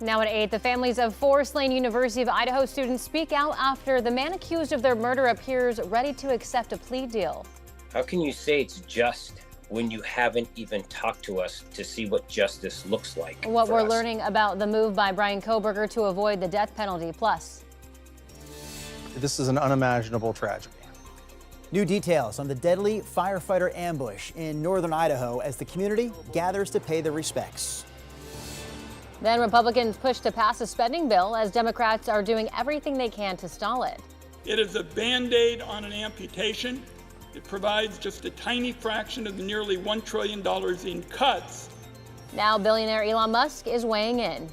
Now at 8, the families of 4 slain University of Idaho students speak out after the man accused of their murder appears ready to accept a plea deal. How can you say it's just when you haven't even talked to us to see what justice looks like? What for we're us? learning about the move by Bryan Kohberger to avoid the death penalty. Plus, this is an unimaginable tragedy. New details on the deadly firefighter ambush in northern Idaho as the community gathers to pay their respects. then Republicans push to pass a spending bill as Democrats are doing everything they can to stall it. It is a Band-Aid on an amputation. It provides just a tiny fraction of the nearly $1 trillion in cuts. Now billionaire Elon Musk is weighing in.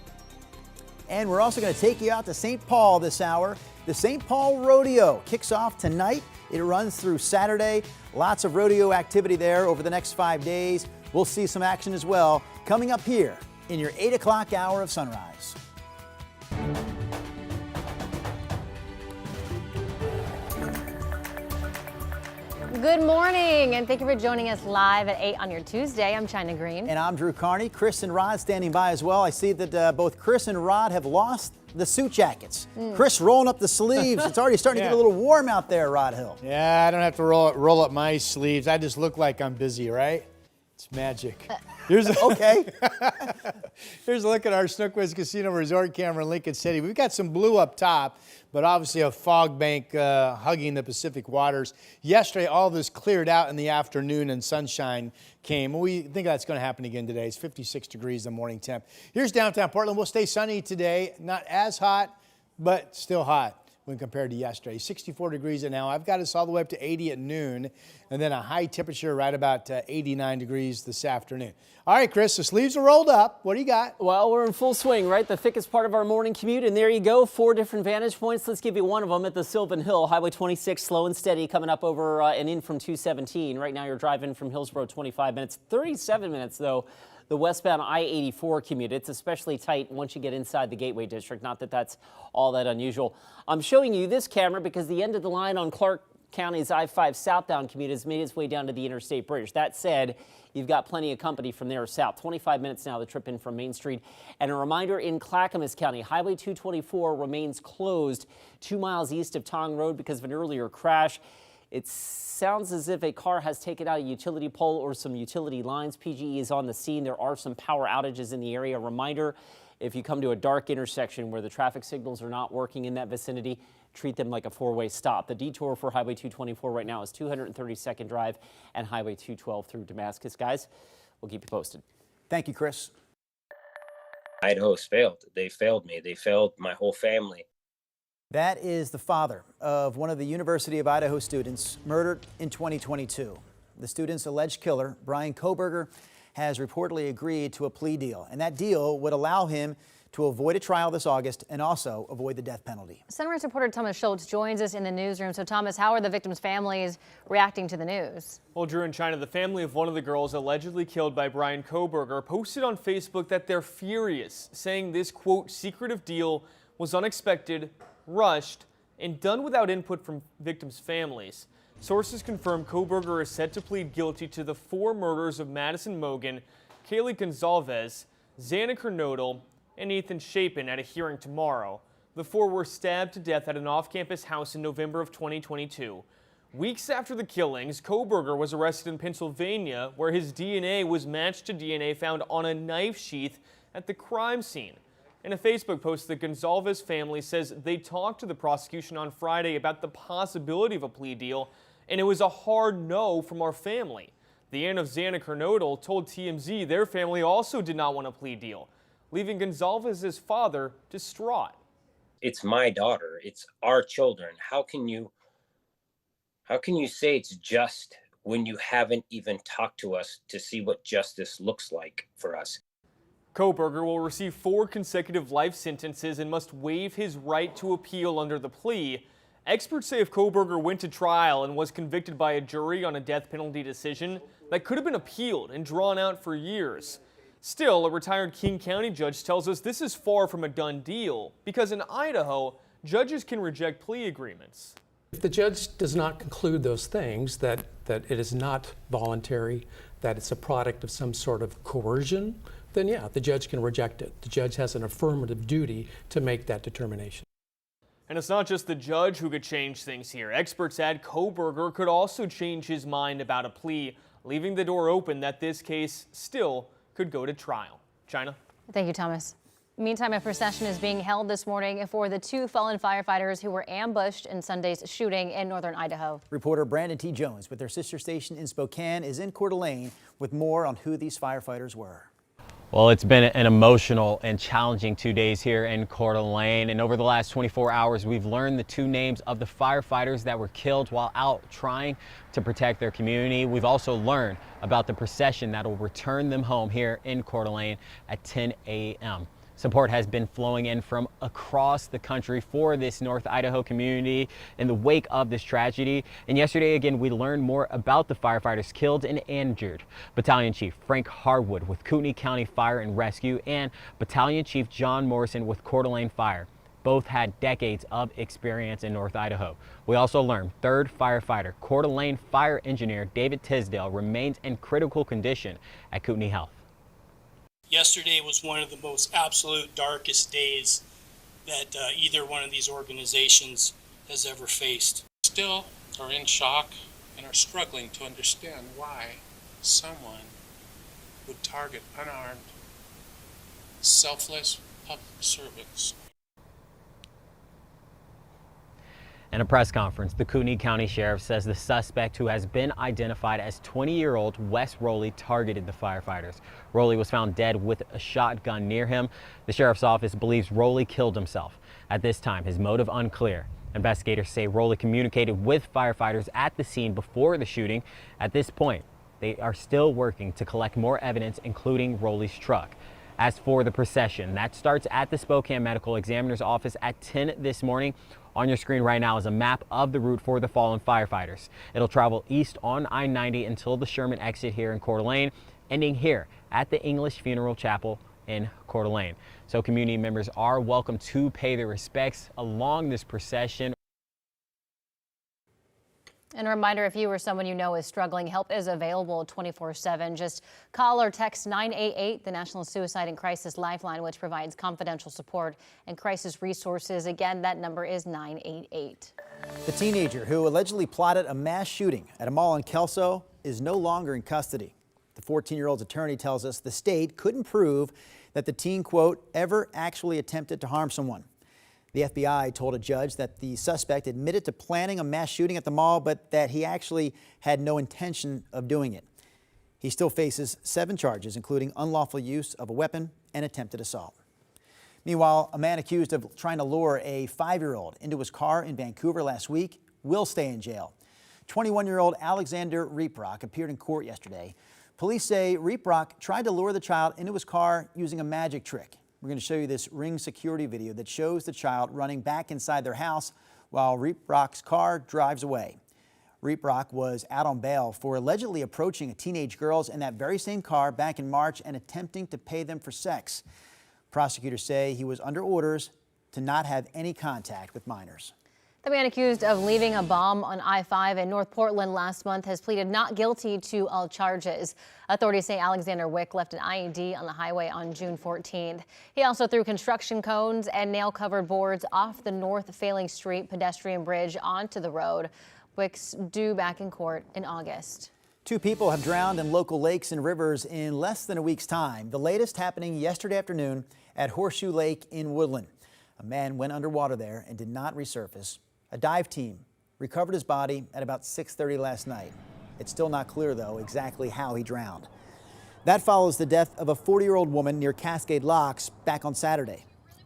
And we're also going to take you out to St. Paul this hour. The St. Paul Rodeo kicks off tonight. It runs through Saturday. Lots of rodeo activity there over the next 5 days. We'll see some action as well coming up here in your 8 o'clock hour of sunrise. Good morning, and thank you for joining us live at 8 on your Tuesday. I'm China Green. And I'm Drew Carney. Chris and Rod standing by as well. I see that both Chris and Rod have lost the suit jackets. Chris rolling up the sleeves. It's already starting to get a little warm out there, Rod Hill. Yeah, I don't have to roll up my sleeves. I just look like I'm busy, right? It's magic. Here's Okay. Here's a look at our Snookwiz Casino Resort camera in Lincoln City. We've got some blue up top, but obviously a fog bank hugging the Pacific waters. Yesterday, all this cleared out in the afternoon and sunshine came. We think that's going to happen again today. It's 56 degrees the morning temp. Here's downtown Portland. We'll stay sunny today. Not as hot, but still hot when compared to yesterday. 64 degrees now. I've got us all the way up to 80 at noon, and then a high temperature right about 89 degrees this afternoon. All right, Chris, the sleeves are rolled up. What do you got? Well, we're in full swing, right? The thickest part of our morning commute, and there you go, 4 different vantage points. Let's give you one of them at the Sylvan Hill. Highway 26, slow and steady, coming up over and in from 217. Right now you're driving from Hillsborough 25 minutes, 37 minutes, though. The westbound I-84 commute. It's especially tight once you get inside the Gateway District. Not that that's all that unusual. I'm showing you this camera because the end of the line on Clark County's I-5 southbound commute has made its way down to the Interstate Bridge. That said, you've got plenty of company from there south. 25 minutes now, the trip in from Main Street. And a reminder, in Clackamas County, Highway 224 remains closed 2 miles east of Tong Road because of an earlier crash. It sounds as if a car has taken out a utility pole or some utility lines. PGE is on the scene. There are some power outages in the area. Reminder, if you come to a dark intersection where the traffic signals are not working in that vicinity, treat them like a 4-way stop. The detour for Highway 224 right now is 232nd Drive and Highway 212 through Damascus. Guys, we'll keep you posted. Thank you, Chris. Idaho's failed. They failed me. They failed my whole family. That is the father of one of the University of Idaho students murdered in 2022. The student's alleged killer, Bryan Kohberger, has reportedly agreed to a plea deal, and that deal would allow him to avoid a trial this August and also avoid the death penalty. Sunrise reporter Thomas Schultz joins us in the newsroom. So Thomas, how are the victims' families reacting to the news? Well, Drew, in China, the family of one of the girls allegedly killed by Bryan Kohberger posted on Facebook that they're furious, saying this, quote, secretive deal was unexpected, rushed, and done without input from victims' families. Sources confirm Kohberger is set to plead guilty to the 4 murders of Madison Mogan, Kaylee Gonzalez, Xana Kernodle, and Ethan Chapin at a hearing tomorrow. The 4 were stabbed to death at an off-campus house in November of 2022. Weeks after the killings, Kohberger was arrested in Pennsylvania, where his DNA was matched to DNA found on a knife sheath at the crime scene. In a Facebook post, the Gonzalez family says they talked to the prosecution on Friday about the possibility of a plea deal, and it was a hard no from our family. The aunt of Xana Kernodle told TMZ their family also did not want a plea deal, leaving Gonzalez's father distraught. It's my daughter. It's our children. How can you say it's just when you haven't even talked to us to see what justice looks like for us? Kohberger will receive 4 consecutive life sentences and must waive his right to appeal under the plea. Experts say if Kohberger went to trial and was convicted by a jury on a death penalty decision, that could have been appealed and drawn out for years. Still, a retired King County judge tells us this is far from a done deal because in Idaho, judges can reject plea agreements. If the judge does not conclude those things, that it is not voluntary, that it's a product of some sort of coercion, then yeah, the judge can reject it. The judge has an affirmative duty to make that determination. And it's not just the judge who could change things here. Experts add Koberger could also change his mind about a plea, leaving the door open that this case still could go to trial. China? Thank you, Thomas. Meantime, a procession is being held this morning for the 2 fallen firefighters who were ambushed in Sunday's shooting in northern Idaho. Reporter Brandon T. Jones with their sister station in Spokane is in Coeur d'Alene with more on who these firefighters were. Well, it's been an emotional and challenging 2 days here in Coeur d'Alene, and over the last 24 hours we've learned the 2 names of the firefighters that were killed while out trying to protect their community. We've also learned about the procession that will return them home here in Coeur d'Alene at 10 a.m. Support has been flowing in from across the country for this North Idaho community in the wake of this tragedy. And yesterday, again, we learned more about the firefighters killed and injured. Battalion Chief Frank Harwood with Kootenai County Fire and Rescue and Battalion Chief John Morrison with Coeur d'Alene Fire. Both had decades of experience in North Idaho. We also learned 3rd firefighter, Coeur d'Alene Fire Engineer David Tisdale remains in critical condition at Kootenai Health. Yesterday was one of the most absolute darkest days that either one of these organizations has ever faced. Still are in shock and are struggling to understand why someone would target unarmed, selfless public servants. In a press conference, the Kootenai County Sheriff says the suspect, who has been identified as 20-year-old Wes Rowley, targeted the firefighters. Rowley was found dead with a shotgun near him. The sheriff's office believes Rowley killed himself. At this time, his motive unclear. Investigators say Rowley communicated with firefighters at the scene before the shooting. At this point, they are still working to collect more evidence, including Rowley's truck. As for the procession, that starts at the Spokane Medical Examiner's office at 10 this morning. On your screen right now is a map of the route for the fallen firefighters. It'll travel east on I-90 until the Sherman exit here in Coeur d'Alene, ending here at the English Funeral Chapel in Coeur d'Alene. So community members are welcome to pay their respects along this procession. And a reminder, if you or someone you know is struggling, help is available 24/7. Just call or text 988, the National Suicide and Crisis Lifeline, which provides confidential support and crisis resources. Again, that number is 988. The teenager who allegedly plotted a mass shooting at a mall in Kelso is no longer in custody. The 14-year-old's attorney tells us the state couldn't prove that the teen, quote, ever actually attempted to harm someone. The FBI told a judge that the suspect admitted to planning a mass shooting at the mall, but that he actually had no intention of doing it. He still faces 7 charges, including unlawful use of a weapon and attempted assault. Meanwhile, a man accused of trying to lure a 5-year-old into his car in Vancouver last week will stay in jail. 21-year-old Alexander Reeprock appeared in court yesterday. Police say Reeprock tried to lure the child into his car using a magic trick. We're going to show you this Ring security video that shows the child running back inside their house while Reeprock's car drives away. Reeprock was out on bail for allegedly approaching teenage girls in that very same car back in March and attempting to pay them for sex. Prosecutors say he was under orders to not have any contact with minors. The man accused of leaving a bomb on I-5 in North Portland last month has pleaded not guilty to all charges. Authorities say Alexander Wick left an IED on the highway on June 14th. He also threw construction cones and nail-covered boards off the North Failing Street pedestrian bridge onto the road. Wick's due back in court in August. 2 people have drowned in local lakes and rivers in less than a week's time. The latest happening yesterday afternoon at Horseshoe Lake in Woodland. A man went underwater there and did not resurface. A dive team recovered his body at about 6:30 last night. It's still not clear, though, exactly how he drowned. That follows the death of a 40-year-old woman near Cascade Locks back on Saturday.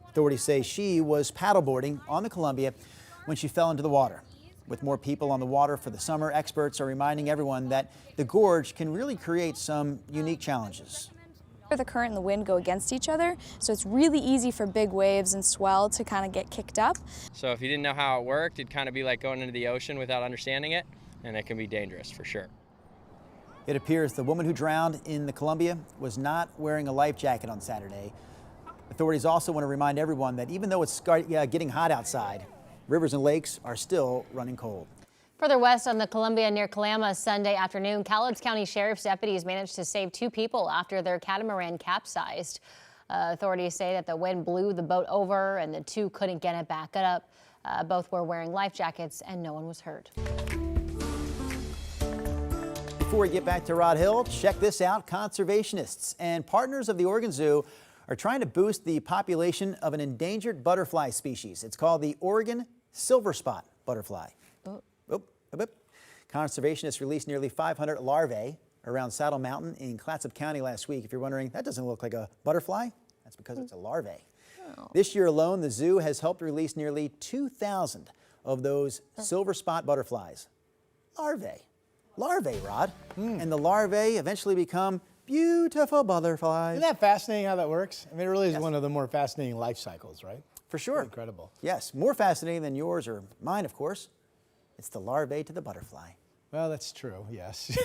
Authorities say she was paddleboarding on the Columbia when she fell into the water. With more people on the water for the summer, experts are reminding everyone that the gorge can really create some unique challenges. The current and the wind go against each other, so it's really easy for big waves and swell to kind of get kicked up. So if you didn't know how it worked, it'd kind of be like going into the ocean without understanding it, and it can be dangerous for sure. It appears the woman who drowned in the Columbia was not wearing a life jacket on Saturday. Authorities also want to remind everyone that even though it's getting hot outside, rivers and lakes are still running cold. Further west on the Columbia near Kalama Sunday afternoon, Cowlitz County Sheriff's deputies managed to save 2 people after their catamaran capsized. Authorities say that the wind blew the boat over and the 2 couldn't get it back up. Both were wearing life jackets and no one was hurt. Before we get back to Rod Hill, check this out. Conservationists and partners of the Oregon Zoo are trying to boost the population of an endangered butterfly species. It's called the Oregon silver spot butterfly. Conservationists released nearly 500 larvae around Saddle Mountain in Clatsop County last week. If you're wondering, that doesn't look like a butterfly, that's because it's a larvae. This year alone, the zoo has helped release nearly 2,000 of those silver spot butterflies. Larvae, Rod. And the larvae eventually become beautiful butterflies. Isn't that fascinating how that works? I mean, it really is one of the more fascinating life cycles, right? For sure. Incredible. Yes, more fascinating than yours or mine, of course. It's the larvae to the butterfly. Well, that's true, yes.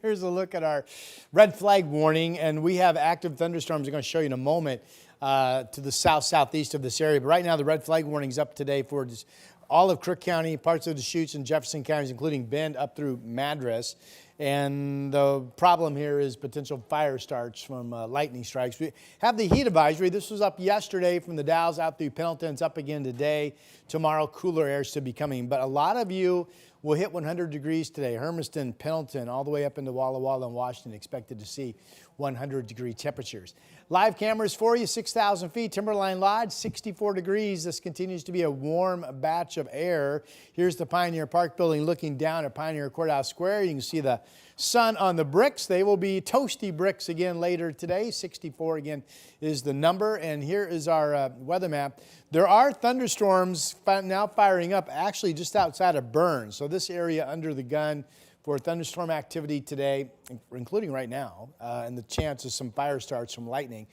Here's a look at our red flag warning, and we have active thunderstorms I'm going to show you in a moment to the southeast of this area. But right now, the red flag warning is up today for just all of Crook County, parts of Deschutes and Jefferson counties, including Bend up through Madras. And the problem here is potential fire starts from lightning strikes. We have the heat advisory. This was up yesterday from the Dalles out through Pendleton. It's up again today. Tomorrow, cooler air should be coming. But a lot of you will hit 100 degrees today. Hermiston, Pendleton, all the way up into Walla Walla and Washington, expected to see 100-degree temperatures. Live cameras for you, 6,000 feet. Timberline Lodge, 64 degrees. This continues to be a warm batch of air. Here's the Pioneer Park building looking down at Pioneer Courthouse Square. You can see the sun on the bricks. They will be toasty bricks again later today. 64 again is the number. And here is our weather map. There are thunderstorms now firing up actually just outside of Burns. So this area under the gun for thunderstorm activity today, including right now, and the chance of some fire starts from lightning.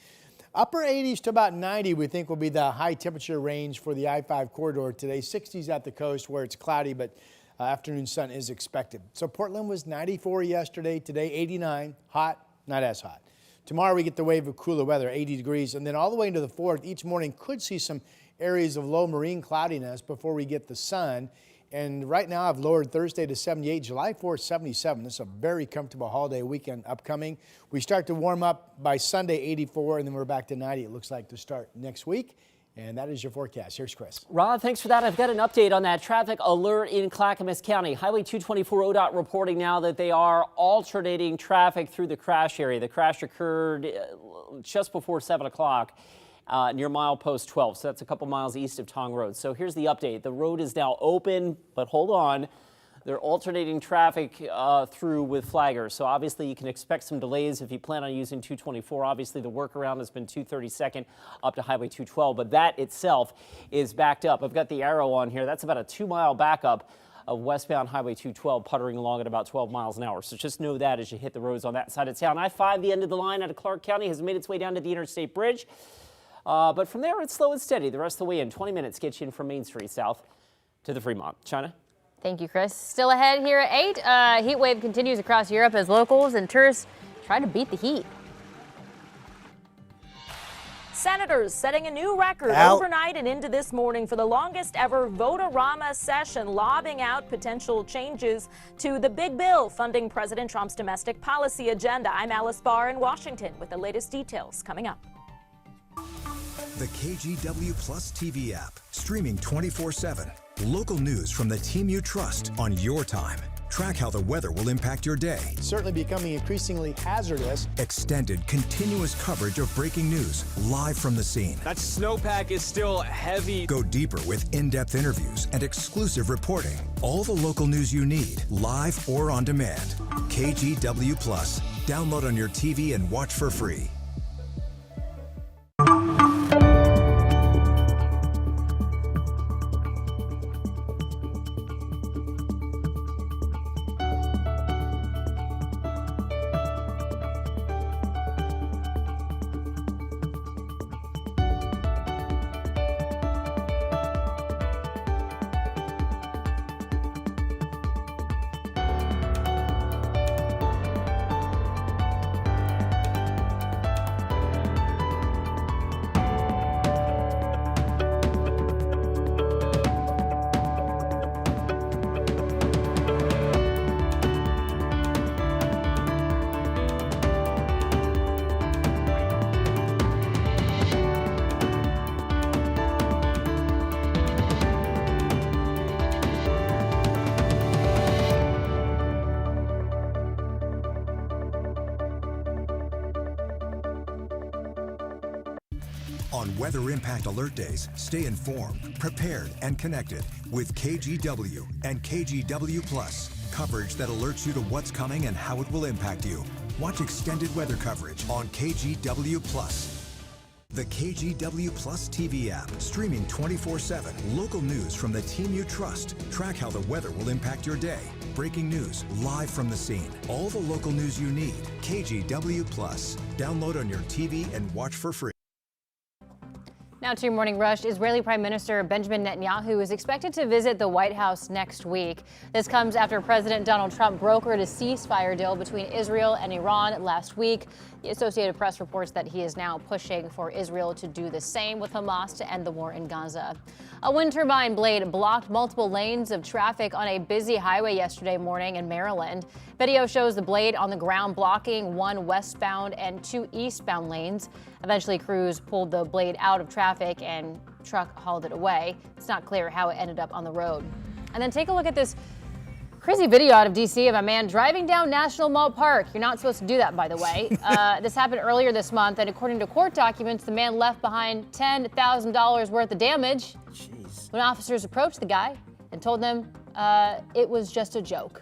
Upper 80s to about 90 we think will be the high temperature range for the I-5 corridor today. 60s at the coast where it's cloudy, but afternoon sun is expected. So Portland was 94 yesterday, today 89, hot, not as hot. Tomorrow we get the wave of cooler weather, 80 degrees, and then all the way into the 4th, each morning could see some areas of low marine cloudiness before we get the sun. And right now I've lowered Thursday to 78, July 4th, 77. This is a very comfortable holiday weekend upcoming. We start to warm up by Sunday, 84, and then we're back to 90, it looks like, to start next week. And that is your forecast. Here's Chris. Rod, thanks for that. I've got an update on that traffic alert in Clackamas County. Highway 224 ODOT reporting now that they are alternating traffic through the crash area. The crash occurred just before 7 o'clock. Near milepost 12, so that's a couple miles east of Tong Road. So here's the update. The road is now open, but hold on. They're alternating traffic through with flaggers. So obviously you can expect some delays if you plan on using 224. Obviously the workaround has been 232nd up to Highway 212, but that itself is backed up. I've got the arrow on here. That's about a 2-mile backup of westbound Highway 212 puttering along at about 12 miles an hour. So just know that as you hit the roads on that side of town. I-5, the end of the line out of Clark County, has made its way down to the Interstate Bridge. But from there, it's slow and steady. The rest of the way in 20 minutes gets you in from Main Street south to the Fremont. China? Thank you, Chris. Still ahead here at 8. Heat wave continues across Europe as locals and tourists try to beat the heat. Senators setting a new record overnight and into this morning for the longest ever Vote-A-Rama session, lobbying out potential changes to the big bill funding President Trump's domestic policy agenda. I'm Alice Barr in Washington with the latest details coming up. The KGW Plus TV app, streaming 24/7. Local news from the team you trust on your time. Track how the weather will impact your day. It's certainly becoming increasingly hazardous. Extended, continuous coverage of breaking news, live from the scene. That snowpack is still heavy. Go deeper with in-depth interviews and exclusive reporting. All the local news you need, live or on demand. KGW Plus. Download on your TV and watch for free. On weather impact alert days, stay informed, prepared, and connected with KGW and KGW Plus. Coverage that alerts you to what's coming and how it will impact you. Watch extended weather coverage on KGW Plus. The KGW Plus TV app, streaming 24/7. Local news from the team you trust. Track how the weather will impact your day. Breaking news, live from the scene. All the local news you need. KGW Plus. Download on your TV and watch for free. Now to your morning rush. Israeli Prime Minister Benjamin Netanyahu is expected to visit the White House next week. This comes after President Donald Trump brokered a ceasefire deal between Israel and Iran last week. The Associated Press reports that he is now pushing for Israel to do the same with Hamas to end the war in Gaza. A wind turbine blade blocked multiple lanes of traffic on a busy highway yesterday morning in Maryland. Video shows the blade on the ground blocking one westbound and two eastbound lanes. Eventually, crews pulled the blade out of traffic and truck hauled it away. It's not clear how it ended up on the road. And then take a look at this crazy video out of D.C. of a man driving down National Mall Park. You're not supposed to do that, by the way. This happened earlier this month, and according to court documents, the man left behind $10,000 worth of damage. Jeez. When officers approached the guy and told them it was just a joke.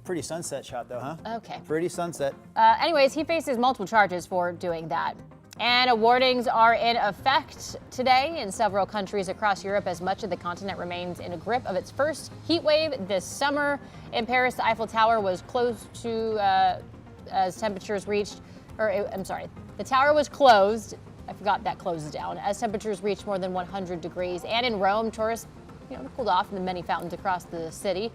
Pretty sunset shot, though, huh? Okay. Pretty sunset. Anyways, he faces multiple charges for doing that. And warnings are in effect today in several countries across Europe as much of the continent remains in a grip of its first heat wave this summer. In Paris, the Eiffel Tower was closed to as temperatures reached, the tower was closed. I forgot that closes down as temperatures reached more than 100 degrees. And in Rome, tourists, cooled off in the many fountains across the city.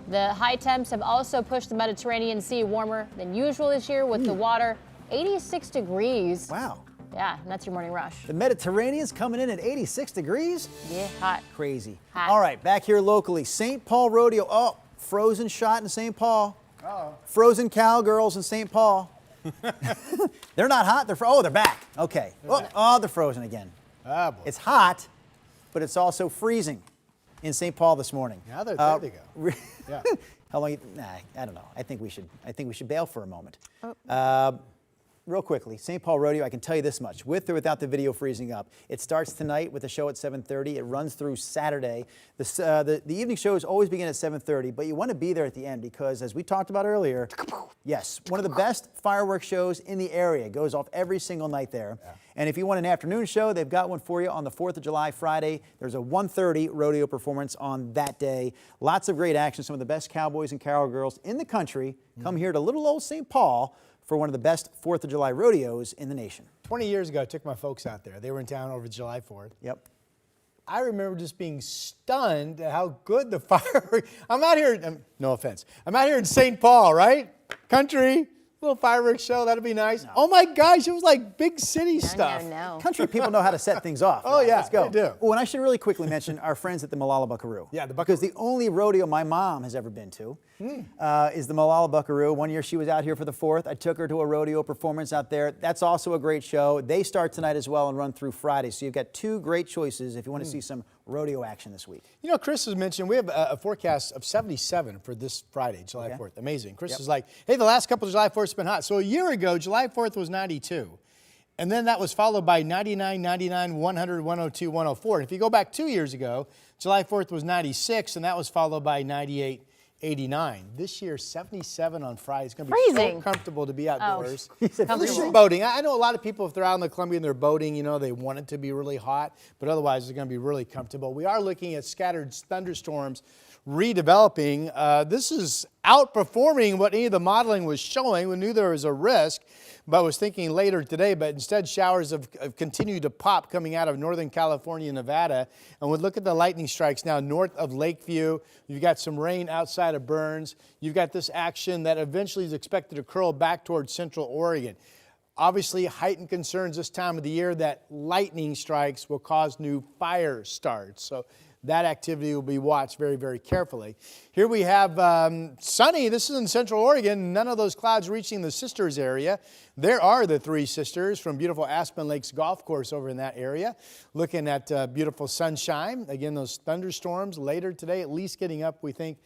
The high temps have also pushed the Mediterranean Sea warmer than usual this year with the water 86 degrees. Wow. Yeah, and that's your morning rush. The Mediterranean's coming in at 86 degrees? Yeah, hot. Crazy. Hot. All right, back here locally, St. Paul Rodeo. Oh, frozen shot in St. Paul. Uh-oh. Frozen cowgirls in St. Paul. They're not hot. They're back. Okay. They're frozen again. Ah, boy. It's hot, but it's also freezing in St. Paul this morning. Now there they go. Yeah. How long? I don't know. I think we should bail for a moment. Real quickly, St. Paul Rodeo, I can tell you this much, with or without the video freezing up. It starts tonight with a show at 7:30. It runs through Saturday. The evening shows always begin at 7:30, but you want to be there at the end because, as we talked about earlier, yes, one of the best fireworks shows in the area. It goes off every single night there. Yeah. And if you want an afternoon show, they've got one for you on the 4th of July, Friday. There's a 1:30 rodeo performance on that day. Lots of great action. Some of the best cowboys and cowgirls in the country come here to little old St. Paul for one of the best 4th of July rodeos in the nation. 20 years ago, I took my folks out there. They were in town over July 4th. Yep. I remember just being stunned at how good the fireworks. I'm out here, no offense, I'm out here in St. Paul, right? Country, little fireworks show, that'll be nice. No. Oh my gosh, it was like big city stuff. No. Country people know how to set things off. Oh yeah, let's go. They do. Oh, and I should really quickly mention our friends at the Malala Buckaroo. Yeah, because the only rodeo my mom has ever been to is the Malala Buckaroo. One year she was out here for the 4th. I took her to a rodeo performance out there. That's also a great show. They start tonight as well and run through Friday. So you've got two great choices if you want to see some rodeo action this week. You know, Chris has mentioned we have a forecast of 77 for this Friday, July 4th. Amazing. Chris is like, hey, the last couple of July 4ths have been hot. So a year ago, July 4th was 92. And then that was followed by 99, 99, 100, 102, 104. And if you go back 2 years ago, July 4th was 96, and that was followed by 98, 89. This year, 77 on Friday. It's going to be so comfortable to be outdoors. Unless you're boating. I know a lot of people, if they're out in the Columbia and they're boating, they want it to be really hot, but otherwise it's going to be really comfortable. We are looking at scattered thunderstorms redeveloping. This is outperforming what any of the modeling was showing. We knew there was a risk, but I was thinking later today, but instead showers have continued to pop coming out of Northern California and Nevada. And we look at the lightning strikes now north of Lakeview. You've got some rain outside of Burns. You've got this action that eventually is expected to curl back towards Central Oregon. Obviously, heightened concerns this time of the year that lightning strikes will cause new fire starts. So that activity will be watched very, very carefully. Here we have sunny. This is in Central Oregon. None of those clouds reaching the Sisters area. There are the Three Sisters from beautiful Aspen Lakes Golf Course over in that area. Looking at beautiful sunshine. Again, those thunderstorms later today, at least getting up, we think,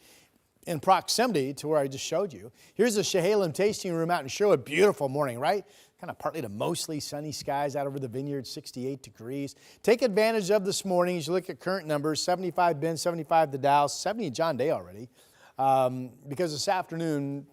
in proximity to where I just showed you. Here's the Chehalem Tasting Room out in Sherwood. Beautiful morning, right? Kind of partly to mostly sunny skies out over the vineyard, 68 degrees. Take advantage of this morning as you look at current numbers, 75 Bend, 75 the Dalles, 70 John Day already, because this afternoon,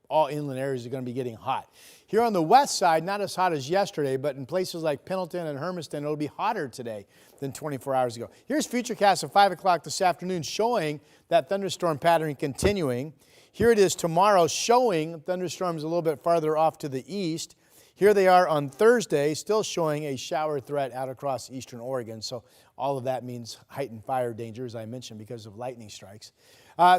all inland areas are going to be getting hot. Here on the west side, not as hot as yesterday, but in places like Pendleton and Hermiston, it'll be hotter today than 24 hours ago. Here's Futurecast at 5 o'clock this afternoon showing that thunderstorm pattern continuing. Here it is tomorrow showing thunderstorms a little bit farther off to the east. Here they are on Thursday, still showing a shower threat out across eastern Oregon. So all of that means heightened fire danger, as I mentioned, because of lightning strikes.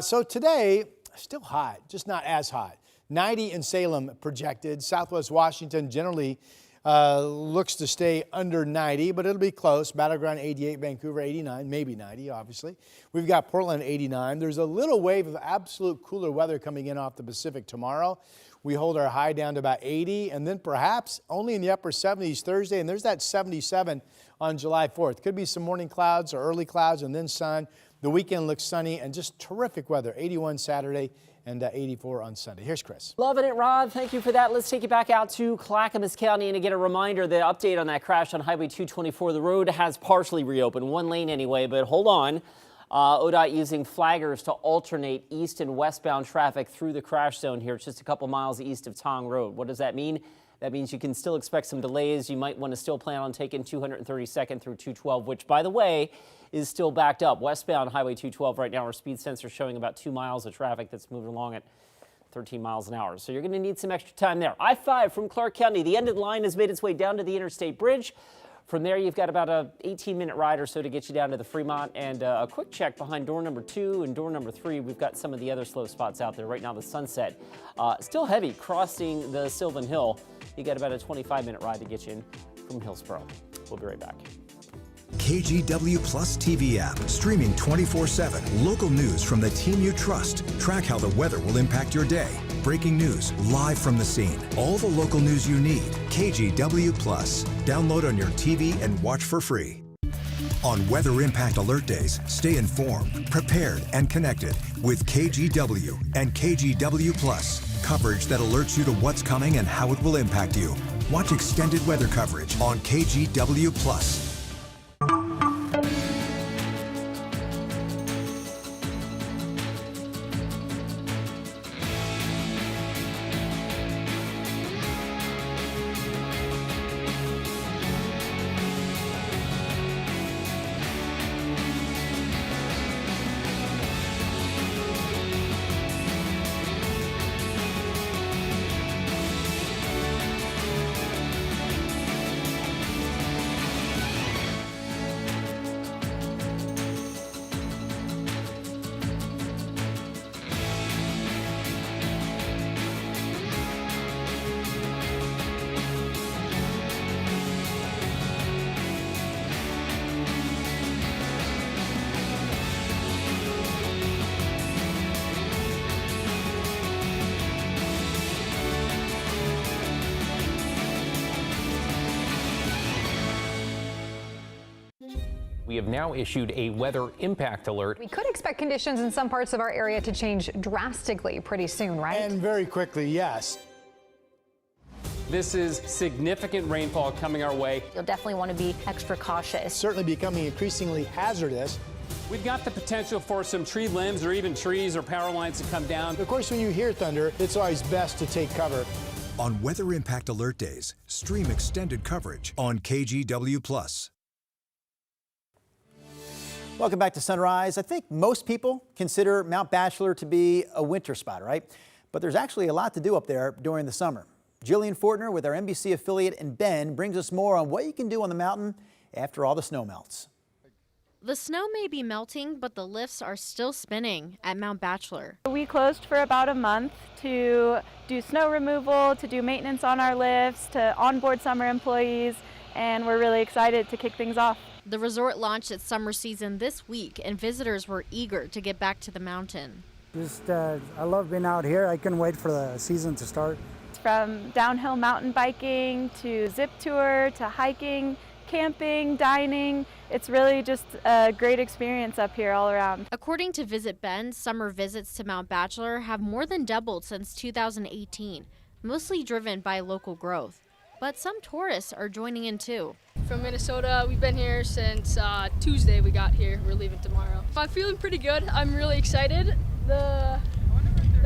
So today, still hot, just not as hot. 90 in Salem projected. Southwest Washington generally looks to stay under 90, but it'll be close. Battleground 88, Vancouver 89, maybe 90, obviously. We've got Portland 89. There's a little wave of absolute cooler weather coming in off the Pacific tomorrow. We hold our high down to about 80, and then perhaps only in the upper 70s Thursday, and there's that 77 on July 4th. Could be some morning clouds or early clouds and then sun. The weekend looks sunny and just terrific weather. 81 Saturday and 84 on Sunday. Here's Chris. Loving it, Rod. Thank you for that. Let's take you back out to Clackamas County and to get a reminder, the update on that crash on Highway 224. The road has partially reopened, one lane anyway, but hold on. ODOT using flaggers to alternate east and westbound traffic through the crash zone here. It's just a couple miles east of Tong Road. What does that mean? That means you can still expect some delays. You might want to still plan on taking 232nd through 212, which, by the way, is still backed up. Westbound Highway 212 right now, our speed sensor showing about 2 miles of traffic that's moving along at 13 miles an hour. So you're going to need some extra time there. I-5 from Clark County. The end of the line has made its way down to the Interstate Bridge. From there, you've got about a 18-minute ride or so to get you down to the Fremont. And a quick check behind door number 2 and door number 3. We've got some of the other slow spots out there. Right now, the Sunset. Still heavy crossing the Sylvan Hill. You got about a 25-minute ride to get you in from Hillsboro. We'll be right back. KGW Plus TV app, streaming 24/7. Local news from the team you trust. Track how the weather will impact your day. Breaking news, live from the scene. All the local news you need. KGW Plus. Download on your TV and watch for free. On Weather Impact Alert Days, stay informed, prepared, and connected with KGW and KGW Plus. Coverage that alerts you to what's coming and how it will impact you. Watch extended weather coverage on KGW Plus. We have now issued a weather impact alert. We could expect conditions in some parts of our area to change drastically pretty soon, right? And very quickly, yes. This is significant rainfall coming our way. You'll definitely want to be extra cautious. Certainly becoming increasingly hazardous. We've got the potential for some tree limbs or even trees or power lines to come down. Of course, when you hear thunder, it's always best to take cover. On Weather Impact Alert Days, stream extended coverage on KGW Plus. Welcome back to Sunrise. I think most people consider Mount Bachelor to be a winter spot, right? But there's actually a lot to do up there during the summer. Jillian Fortner with our NBC affiliate in Bend brings us more on what you can do on the mountain after all the snow melts. The snow may be melting, but the lifts are still spinning at Mount Bachelor. We closed for about a month to do snow removal, to do maintenance on our lifts, to onboard summer employees, and we're really excited to kick things off. The resort launched its summer season this week, and visitors were eager to get back to the mountain. I love being out here. I couldn't wait for the season to start. From downhill mountain biking to zip tour to hiking camping, dining. It's really just a great experience up here all around. According to Visit Bend, summer visits to Mount Bachelor have more than doubled since 2018, mostly driven by local growth. But some tourists are joining in too. From Minnesota, we've been here since Tuesday we got here. We're leaving tomorrow. I'm feeling pretty good. I'm really excited. The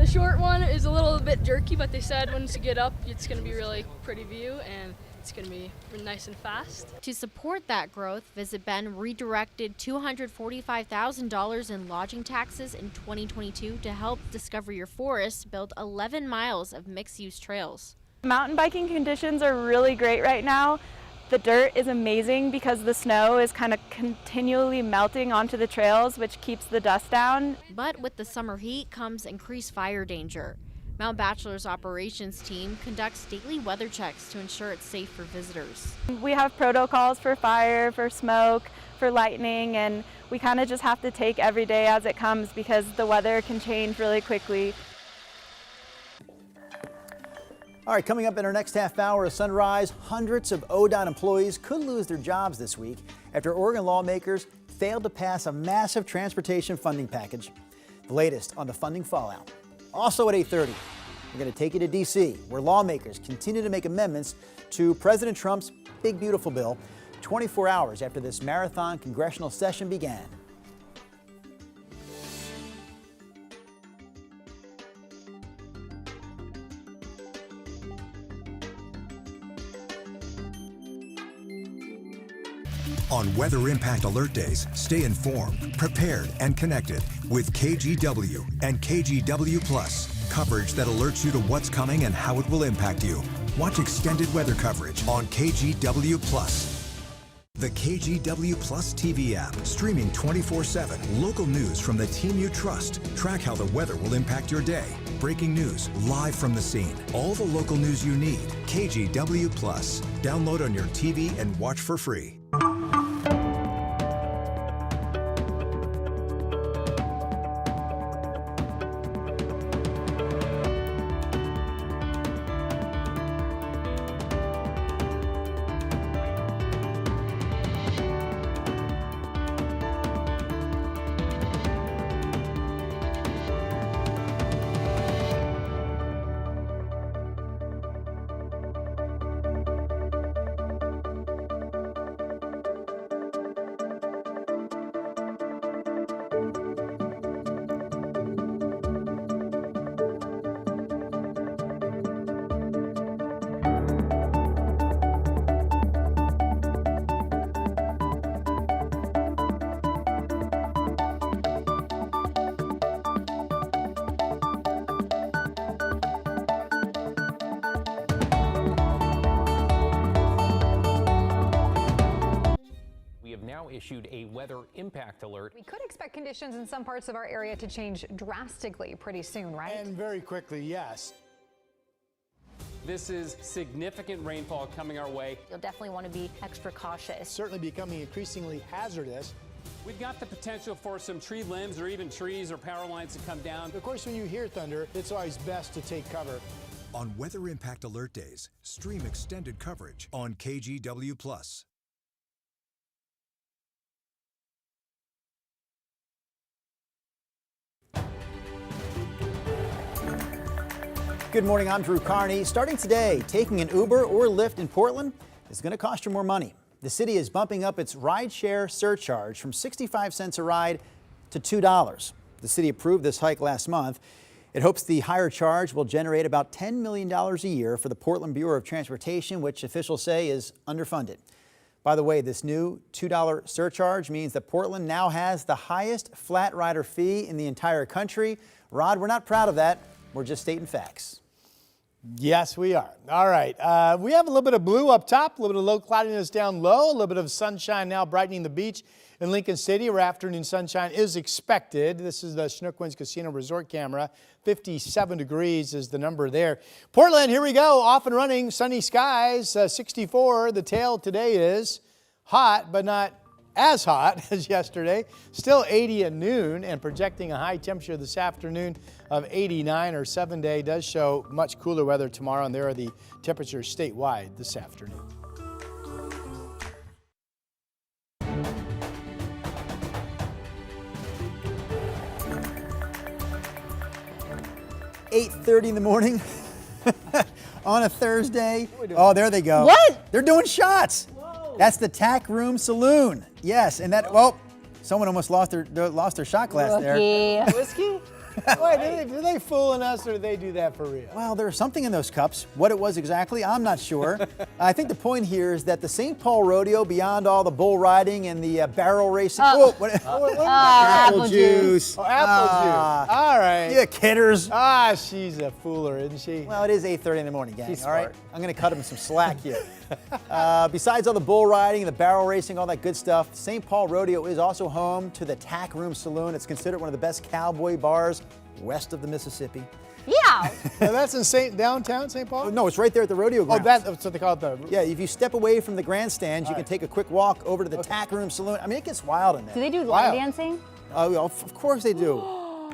short one is a little bit jerky, but they said once you get up, it's going to be really pretty view and it's going to be nice and fast. To support that growth, Visit Bend redirected $245,000 in lodging taxes in 2022 to help Discover Your Forest build 11 miles of mixed-use trails. Mountain biking conditions are really great right now. The dirt is amazing because the snow is kind of continually melting onto the trails, which keeps the dust down. But with the summer heat comes increased fire danger. Mount Bachelor's operations team conducts daily weather checks to ensure it's safe for visitors. We have protocols for fire, for smoke, for lightning, and we kind of just have to take every day as it comes because the weather can change really quickly. All right, coming up in our next half hour of Sunrise, hundreds of ODOT employees could lose their jobs this week after Oregon lawmakers failed to pass a massive transportation funding package. The latest on the funding fallout. Also at 8:30, we're going to take you to D.C., where lawmakers continue to make amendments to President Trump's Big Beautiful Bill 24 hours after this marathon congressional session began. On Weather Impact Alert Days, stay informed, prepared, and connected with KGW and KGW Plus. Coverage that alerts you to what's coming and how it will impact you. Watch extended weather coverage on KGW Plus. The KGW Plus TV app, streaming 24/7. Local news from the team you trust. Track how the weather will impact your day. Breaking news, live from the scene. All the local news you need. KGW Plus. Download on your TV and watch for free. Issued a weather impact alert. We could expect conditions in some parts of our area to change drastically pretty soon, right? And very quickly, yes. This is significant rainfall coming our way. You'll definitely want to be extra cautious. Certainly becoming increasingly hazardous. We've got the potential for some tree limbs or even trees or power lines to come down. Of course, when you hear thunder, it's always best to take cover. On Weather Impact Alert Days, stream extended coverage on KGW Plus. Good morning, I'm Drew Carney. Starting today, taking an Uber or Lyft in Portland is going to cost you more money. The city is bumping up its rideshare surcharge from 65 cents a ride to $2. The city approved this hike last month. It hopes the higher charge will generate about $10 million a year for the Portland Bureau of Transportation, which officials say is underfunded. By the way, this new $2 surcharge means that Portland now has the highest flat rider fee in the entire country. Rod, we're not proud of that. We're just stating facts. Yes, we are. All right. We have a little bit of blue up top, a little bit of low cloudiness down low, a little bit of sunshine now brightening the beach in Lincoln City, where afternoon sunshine is expected. This is the Chinook Winds Casino Resort camera. 57 degrees is the number there. Portland, here we go. Off and running. Sunny skies. 64. The tail today is hot, but not as hot as yesterday. Still 80 at noon, and projecting a high temperature this afternoon of 89. Our 7-day does show much cooler weather tomorrow, and there are the temperatures statewide this afternoon. 8:30 in the morning on a Thursday. Oh, there they go. What? They're doing shots. Whoa. That's the Tack Room Saloon. Yes, and that, well, someone almost lost their shot glass there. Whiskey? Wait, are they fooling us, or do they do that for real? Well, there's something in those cups. What it was exactly, I'm not sure. I think the point here is that the St. Paul Rodeo, beyond all the bull riding and the barrel racing. Apple juice. Oh, apple juice. All right. You kidders. She's a fooler, isn't she? Well, it is 8:30 in the morning, gang. She's all right, smart. I'm going to cut him some slack here. Besides all the bull riding, the barrel racing, all that good stuff, St. Paul Rodeo is also home to the Tack Room Saloon. It's considered one of the best cowboy bars west of the Mississippi. Yeah. Now that's in downtown St. Paul? No, it's right there at the rodeo grounds. Oh, that's what they call it. Yeah, if you step away from the grandstands, you can take a quick walk over to the Tack Room Saloon. I mean, it gets wild in there. Do they do line dancing? Oh, well, of course they do.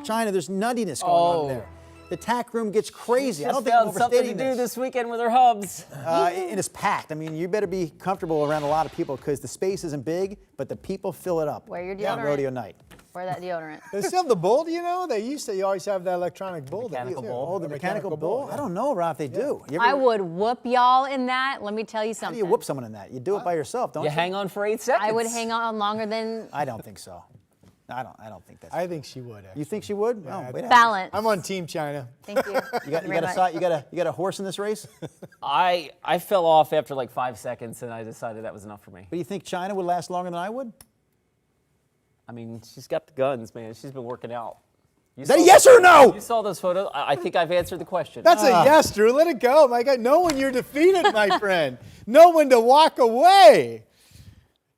China, there's nuttiness going on there. The Tack Room gets crazy. I don't think I'm found something to overstating do this weekend with her hubs. It is packed. I mean, you better be comfortable around a lot of people because the space isn't big, but the people fill it up. Wear your On deodorant. rodeo night. Wear that deodorant. They still have the bull, do you know? You always have that electronic bull. Mechanical bull. Oh, the mechanical bull? I don't know, Rob, if they do. I would whoop y'all in that. Let me tell you How do something. you whoop someone in that? You do it by yourself, don't you? You hang on for 8 seconds. I would hang on longer than I don't think so. I don't think that's. I think she would. Actually. You think she would? Yeah, Oh, wait. balance. I'm on Team China. Thank you. You got a horse in this race? I fell off after like 5 seconds, and I decided that was enough for me. But you think China would last longer than I would? I mean, she's got the guns, man. She's been working out. Is that a yes or no? You saw those photos. I think I've answered the question. That's a yes, Drew. Let it go. My God, know when you're defeated, my friend. Know when to walk away.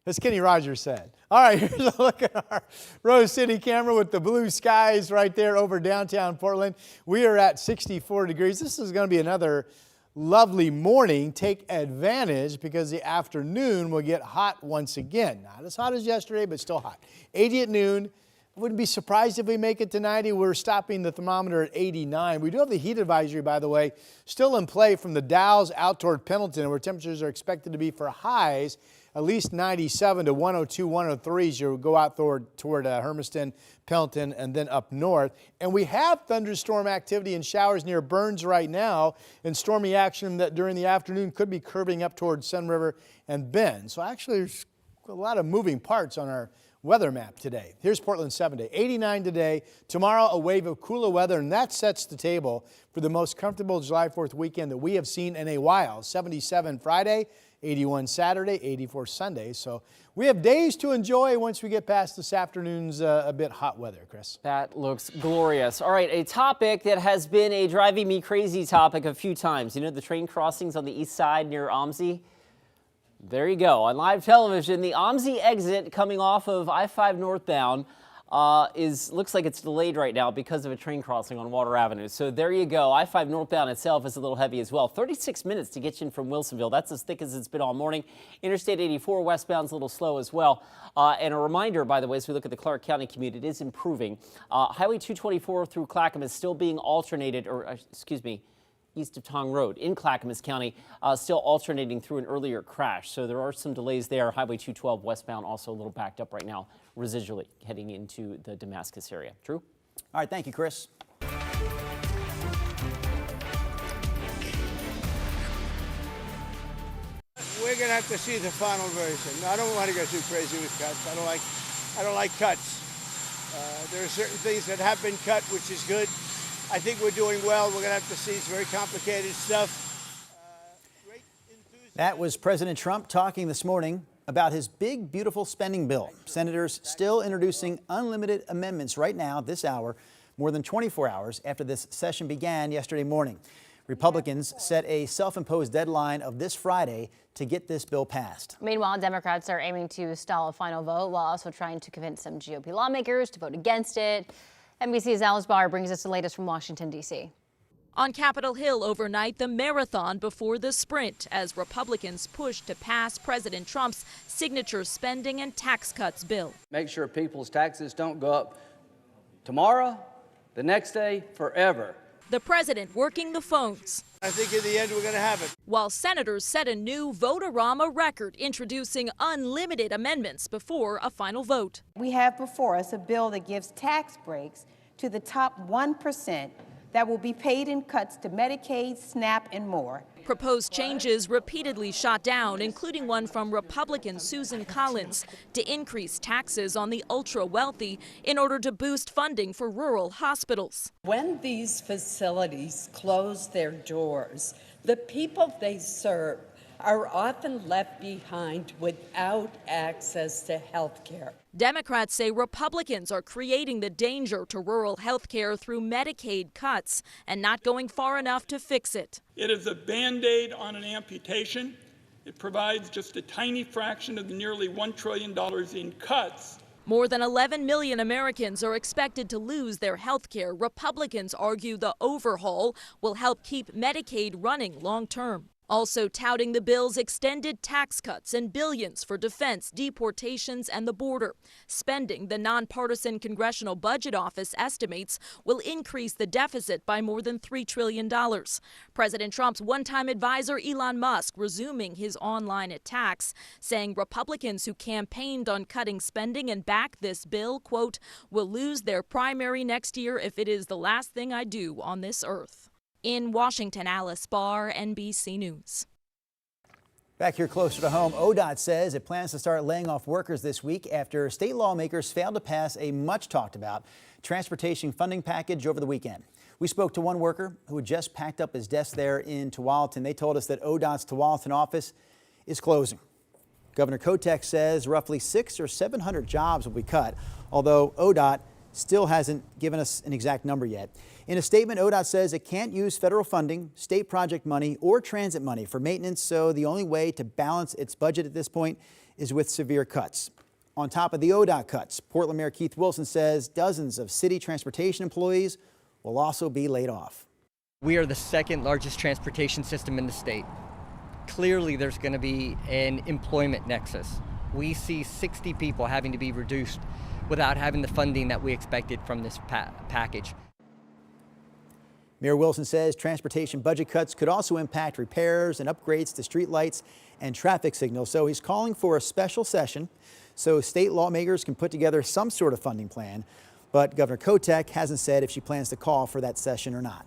As Kenny Rogers said. All right, here's a look at our Rose City camera with the blue skies right there over downtown Portland. We are at 64 degrees. This is going to be another lovely morning. Take advantage because the afternoon will get hot once again. Not as hot as yesterday, but still hot. 80 at noon. I wouldn't be surprised if we make it to 90. We're stopping the thermometer at 89. We do have the heat advisory, by the way, still in play from the Dalles out toward Pendleton, where temperatures are expected to be for highs at least 97 to 102, 103 as you go out toward Hermiston, Pendleton, and then up north. And we have thunderstorm activity and showers near Burns right now, and stormy action that during the afternoon could be curving up towards Sun River and Bend. So actually there's a lot of moving parts on our weather map today. Here's Portland's 7-day. 89 today. Tomorrow, a wave of cooler weather, and that sets the table for the most comfortable July 4th weekend that we have seen in a while. 77 Friday, 81 Saturday, 84 Sunday. So we have days to enjoy once we get past this afternoon's a bit hot weather, Chris. That looks glorious. All right, a topic that has been a driving me crazy topic a few times. You know the train crossings on the east side near OMSI? There you go. On live television, the OMSI exit coming off of I-5 northbound looks like it's delayed right now because of a train crossing on Water Avenue. So there you go. I-5 northbound itself is a little heavy as well. 36 minutes to get you in from Wilsonville. That's as thick as it's been all morning. Interstate 84 westbound's a little slow as well. And a reminder, by the way, as we look at the Clark County commute, it is improving. Highway 224 through Clackamas is still being alternated, east of Tong Road in Clackamas County, still alternating through an earlier crash. So there are some delays there. Highway 212 westbound also a little backed up right now, residually heading into the Damascus area. Drew? All right, thank you, Chris. We're going to have to see the final version. I don't want to go too crazy with cuts. I don't like cuts. There are certain things that have been cut, which is good. I think we're doing well. We're going to have to see some very complicated stuff. That was President Trump talking this morning about his big, beautiful spending bill. Senators still introducing unlimited amendments right now, this hour, more than 24 hours after this session began yesterday morning. Republicans set a self-imposed deadline of this Friday to get this bill passed. Meanwhile, Democrats are aiming to stall a final vote while also trying to convince some GOP lawmakers to vote against it. NBC's Alice Barr brings us the latest from Washington, D.C. On Capitol Hill overnight, the marathon before the sprint as Republicans push to pass President Trump's signature spending and tax cuts bill. Make sure people's taxes don't go up tomorrow, the next day, forever. The president working the phones. I think in the end we're going to have it. While senators set a new vote-a-rama record, introducing unlimited amendments before a final vote. We have before us a bill that gives tax breaks to the top 1% that will be paid in cuts to Medicaid, SNAP, and more. Proposed changes repeatedly shot down, including one from Republican Susan Collins, to increase taxes on the ultra-wealthy in order to boost funding for rural hospitals. When these facilities close their doors, the people they serve are often left behind without access to health care. Democrats say Republicans are creating the danger to rural health care through Medicaid cuts and not going far enough to fix it. It is a Band-Aid on an amputation. It provides just a tiny fraction of the nearly $1 trillion in cuts. More than 11 million Americans are expected to lose their health care. Republicans argue the overhaul will help keep Medicaid running long term. Also touting the bill's extended tax cuts and billions for defense, deportations, and the border. Spending the nonpartisan Congressional Budget Office estimates will increase the deficit by more than $3 trillion. President Trump's one-time advisor Elon Musk resuming his online attacks, saying Republicans who campaigned on cutting spending and backed this bill, quote, will lose their primary next year if it is the last thing I do on this earth. In Washington, Alice Barr, NBC News. Back here closer to home, ODOT says it plans to start laying off workers this week after state lawmakers failed to pass a much talked about transportation funding package over the weekend. We spoke to one worker who had just packed up his desk there in Tualatin. They told us that ODOT's Tualatin office is closing. Governor Kotek says roughly 600 or 700 jobs will be cut, although ODOT still hasn't given us an exact number yet. In a statement, ODOT says it can't use federal funding, state project money, or transit money for maintenance, so the only way to balance its budget at this point is with severe cuts. On top of the ODOT cuts, Portland Mayor Keith Wilson says dozens of city transportation employees will also be laid off. We are the second largest transportation system in the state. Clearly, there's going to be an employment nexus. We see 60 people having to be reduced without having the funding that we expected from this package. Mayor Wilson says transportation budget cuts could also impact repairs and upgrades to streetlights and traffic signals. So he's calling for a special session so state lawmakers can put together some sort of funding plan. But Governor Kotek hasn't said if she plans to call for that session or not.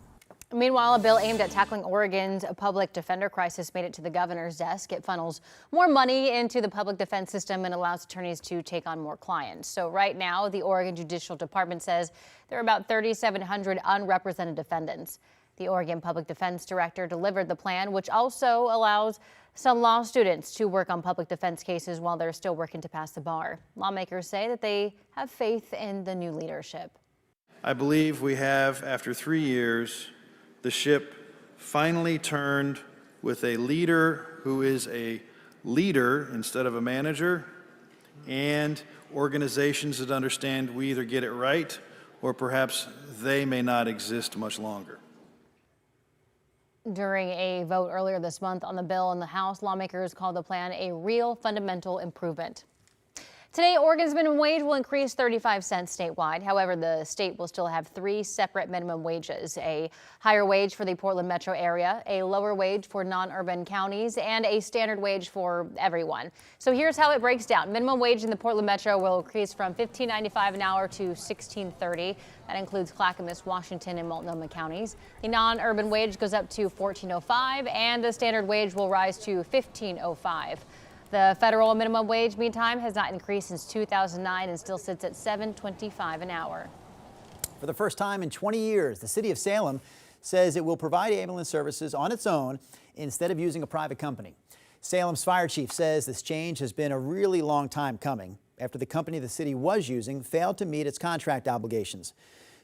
Meanwhile, a bill aimed at tackling Oregon's public defender crisis made it to the governor's desk. It funnels more money into the public defense system and allows attorneys to take on more clients. So right now, the Oregon Judicial Department says there are about 3,700 unrepresented defendants. The Oregon Public Defense Director delivered the plan, which also allows some law students to work on public defense cases while they're still working to pass the bar. Lawmakers say that they have faith in the new leadership. I believe we have, after 3 years, the ship finally turned with a leader who is a leader instead of a manager, and organizations that understand we either get it right or perhaps they may not exist much longer. During a vote earlier this month on the bill in the House, lawmakers called the plan a real fundamental improvement. Today, Oregon's minimum wage will increase 35 cents statewide. However, the state will still have 3 separate minimum wages: a higher wage for the Portland metro area, a lower wage for non-urban counties, and a standard wage for everyone. So here's how it breaks down. Minimum wage in the Portland metro will increase from $15.95 an hour to $16.30. That includes Clackamas, Washington, and Multnomah counties. The non-urban wage goes up to $14.05, and the standard wage will rise to $15.05. The federal minimum wage, meantime, has not increased since 2009 and still sits at $7.25 an hour. For the first time in 20 years, the city of Salem says it will provide ambulance services on its own instead of using a private company. Salem's fire chief says this change has been a really long time coming after the company the city was using failed to meet its contract obligations.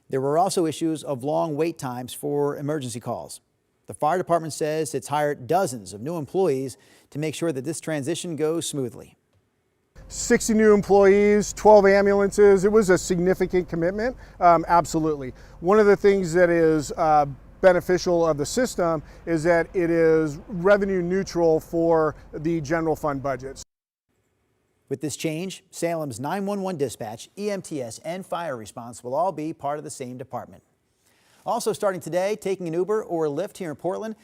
There were also issues of long wait times for emergency calls. The fire department says it's hired dozens of new employees to make sure that this transition goes smoothly. 60 new employees, 12 ambulances. It was a significant commitment, absolutely. One of the things that is beneficial of the system is that it is revenue neutral for the general fund budgets. With this change, Salem's 911 dispatch, EMTS, and fire response will all be part of the same department. Also starting today, taking an Uber or a Lyft here in Portland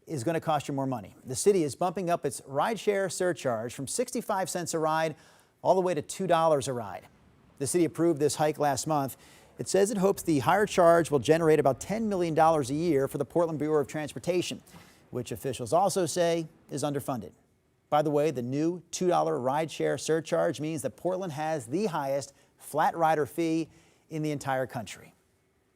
is going to cost you more money. The city is bumping up its rideshare surcharge from 65 cents a ride all the way to $2 a ride. The city approved this hike last month. It says it hopes the higher charge will generate about $10 million a year for the Portland Bureau of Transportation, which officials also say is underfunded. By the way, the new $2 rideshare surcharge means that Portland has the highest flat rider fee in the entire country.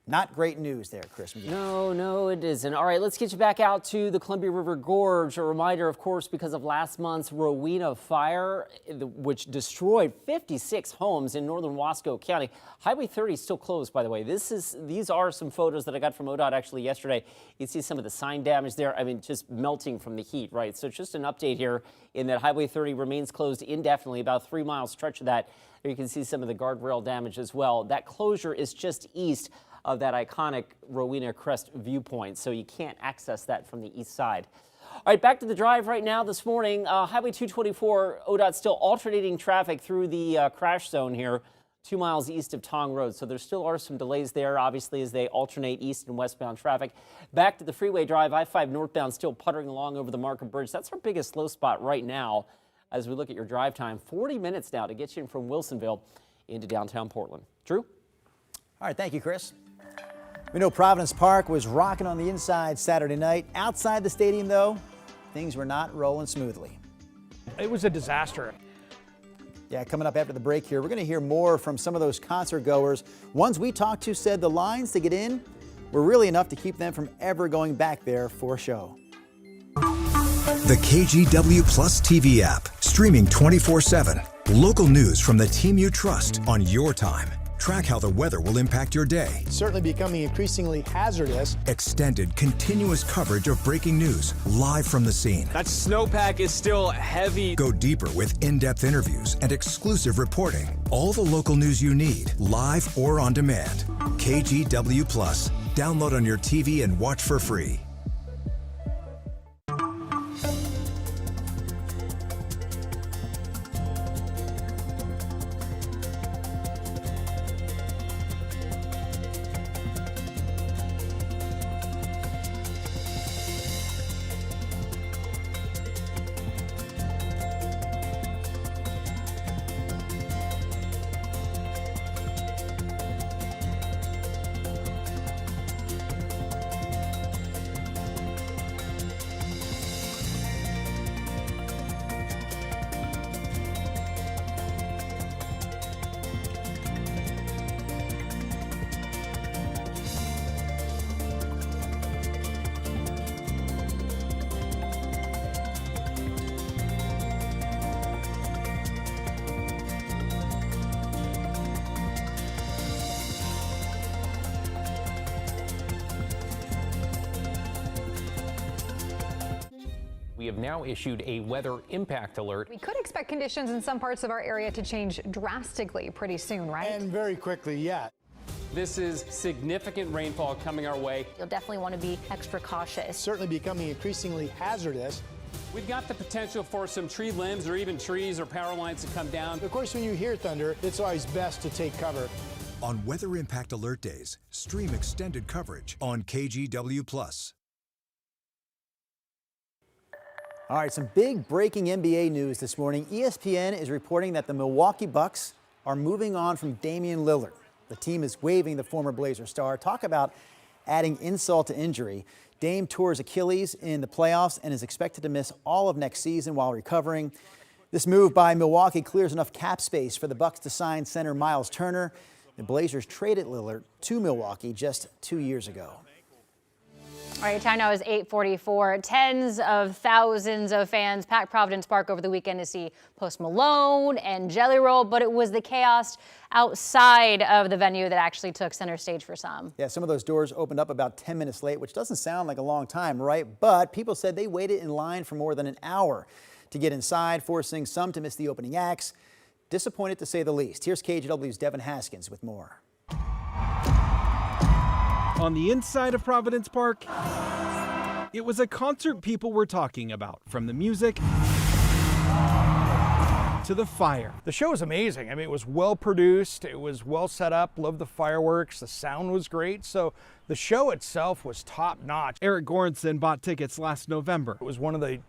Not great news there, Chris. No, it isn't. All right, let's get you back out to the Columbia River Gorge. A reminder, of course, because of last month's Rowena fire, which destroyed 56 homes in northern Wasco County. Highway 30 is still closed, by the way. These are some photos that I got from ODOT actually yesterday. You see some of the sign damage there. I mean, just melting from the heat, right? So it's just an update here in that Highway 30 remains closed indefinitely, about a 3-mile stretch of that. There you can see some of the guardrail damage as well. That closure is just east of that iconic Rowena Crest viewpoint, so you can't access that from the east side. All right, back to the drive right now this morning. Highway 224, ODOT still alternating traffic through the crash zone here, 2 miles east of Tong Road. So there still are some delays there, obviously, as they alternate east and westbound traffic. Back to the freeway drive, I-5 northbound still puttering along over the Markham Bridge. That's our biggest slow spot right now as we look at your drive time. 40 minutes now to get you in from Wilsonville into downtown Portland. Drew? All right, thank you, Chris. We know Providence Park was rocking on the inside Saturday night. Outside the stadium, though, things were not rolling smoothly. It was a disaster. Yeah, coming up after the break here, we're going to hear more from some of those concert goers. Ones we talked to said the lines to get in were really enough to keep them from ever going back there for a show. The KGW Plus TV app, streaming 24/7. Local news from the team you trust on your time. Track how the weather will impact your day. It's certainly becoming increasingly hazardous. Extended, continuous coverage of breaking news, live from the scene. That snowpack is still heavy. Go deeper with in-depth interviews and exclusive reporting. All the local news you need, live or on demand. KGW Plus. Download on your TV and watch for free. We have now issued a weather impact alert. We could expect conditions in some parts of our area to change drastically pretty soon, right? And very quickly, yeah. This is significant rainfall coming our way. You'll definitely want to be extra cautious. It's certainly becoming increasingly hazardous. We've got the potential for some tree limbs or even trees or power lines to come down. Of course, when you hear thunder, it's always best to take cover. On Weather Impact Alert Days, stream extended coverage on KGW Plus. All right, some big breaking NBA news this morning. ESPN is reporting that the Milwaukee Bucks are moving on from Damian Lillard. The team is waiving the former Blazer star. Talk about adding insult to injury. Dame tore his Achilles in the playoffs and is expected to miss all of next season while recovering. This move by Milwaukee clears enough cap space for the Bucks to sign center Miles Turner. The Blazers traded Lillard to Milwaukee just 2 years ago. All right, time now is 8:44. Tens of thousands of fans packed Providence Park over the weekend to see Post Malone and Jelly Roll, but it was the chaos outside of the venue that actually took center stage for some. Yeah, some of those doors opened up about 10 minutes late, which doesn't sound like a long time, right? But people said they waited in line for more than an hour to get inside, forcing some to miss the opening acts. Disappointed to say the least. Here's KGW's Devin Haskins with more. On the inside of Providence Park, it was a concert people were talking about, from the music to the fire. The show was amazing. I mean, it was well produced, it was well set up, loved the fireworks, the sound was great, so the show itself was top notch. Eric Goranson bought tickets last November. It was one of the,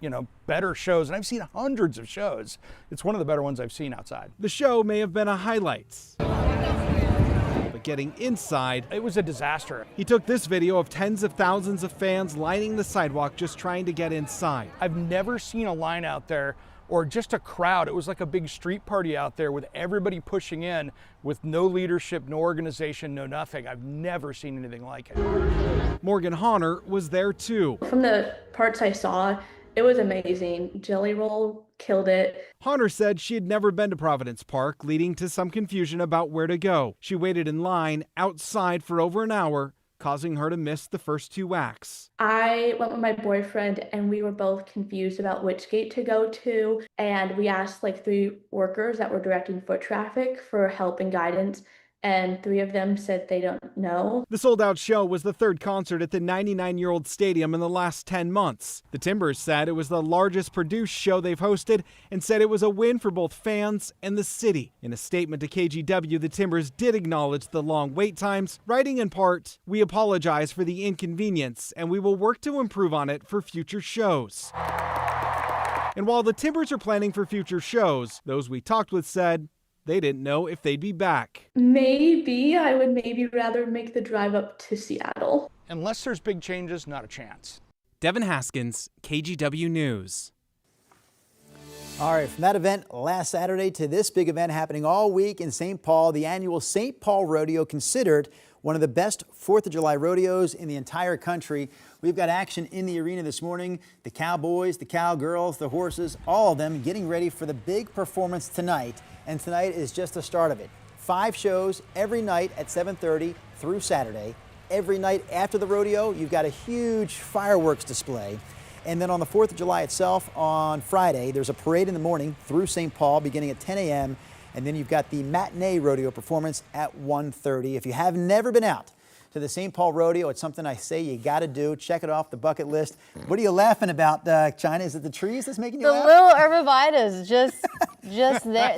better shows, and I've seen hundreds of shows. It's one of the better ones I've seen outside. The show may have been a highlight, but getting inside. It was a disaster. He took this video of tens of thousands of fans lining the sidewalk just trying to get inside. I've never seen a line out there or just a crowd. It was like a big street party out there with everybody pushing in with no leadership, no organization, no nothing. I've never seen anything like it. Morgan Honor was there too. From the parts I saw, it was amazing. Jelly Roll killed it. Honor said she had never been to Providence Park, leading to some confusion about where to go. She waited in line outside for over an hour, causing her to miss the first two acts. I went with my boyfriend and we were both confused about which gate to go to. And we asked like 3 workers that were directing foot traffic for help and guidance. And 3 of them said they don't know. The sold-out show was the 3rd concert at the 99-year-old stadium in the last 10 months. The Timbers said it was the largest produced show they've hosted and said it was a win for both fans and the city. In a statement to KGW, the Timbers did acknowledge the long wait times, writing in part, "We apologize for the inconvenience and we will work to improve on it for future shows." And while the Timbers are planning for future shows, those we talked with said they didn't know if they'd be back. Maybe I would rather make the drive up to Seattle. Unless there's big changes, not a chance. Devin Haskins, KGW News. All right, from that event last Saturday to this big event happening all week in St. Paul, the annual St. Paul Rodeo, considered one of the best 4th of July rodeos in the entire country. We've got action in the arena this morning. The cowboys, the cowgirls, the horses, all of them getting ready for the big performance tonight. And tonight is just the start of it. 5 shows every night at 7:30 through Saturday. Every night after the rodeo, you've got a huge fireworks display. And then on the 4th of July itself, on Friday, there's a parade in the morning through St. Paul beginning at 10 a.m. And then you've got the matinee rodeo performance at 1:30. If you have never been out to the St. Paul Rodeo, it's something I say you got to do. Check it off the bucket list. What are you laughing about, China? Is it the trees that's making you laugh? The little arborvitaes,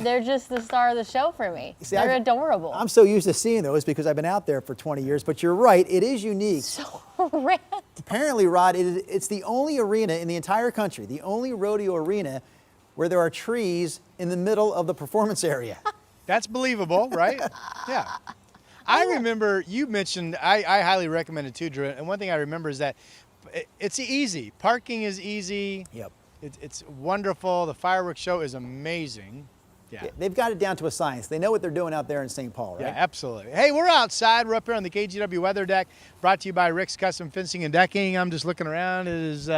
they're just the star of the show for me. See, they're adorable. I'm so used to seeing those because I've been out there for 20 years, but you're right, it is unique. So random. Apparently, Rod, it's the only arena in the entire country, the only rodeo arena where there are trees in the middle of the performance area. That's believable, right? Yeah. I remember you mentioned, I highly recommend it too, Drew. And one thing I remember is that it's easy. Parking is easy. Yep. It's wonderful. The fireworks show is amazing. Yeah. They've got it down to a science. They know what they're doing out there in St. Paul, right? Yeah, absolutely. Hey, we're outside. We're up here on the KGW weather deck, brought to you by Rick's Custom Fencing and Decking. I'm just looking around. It is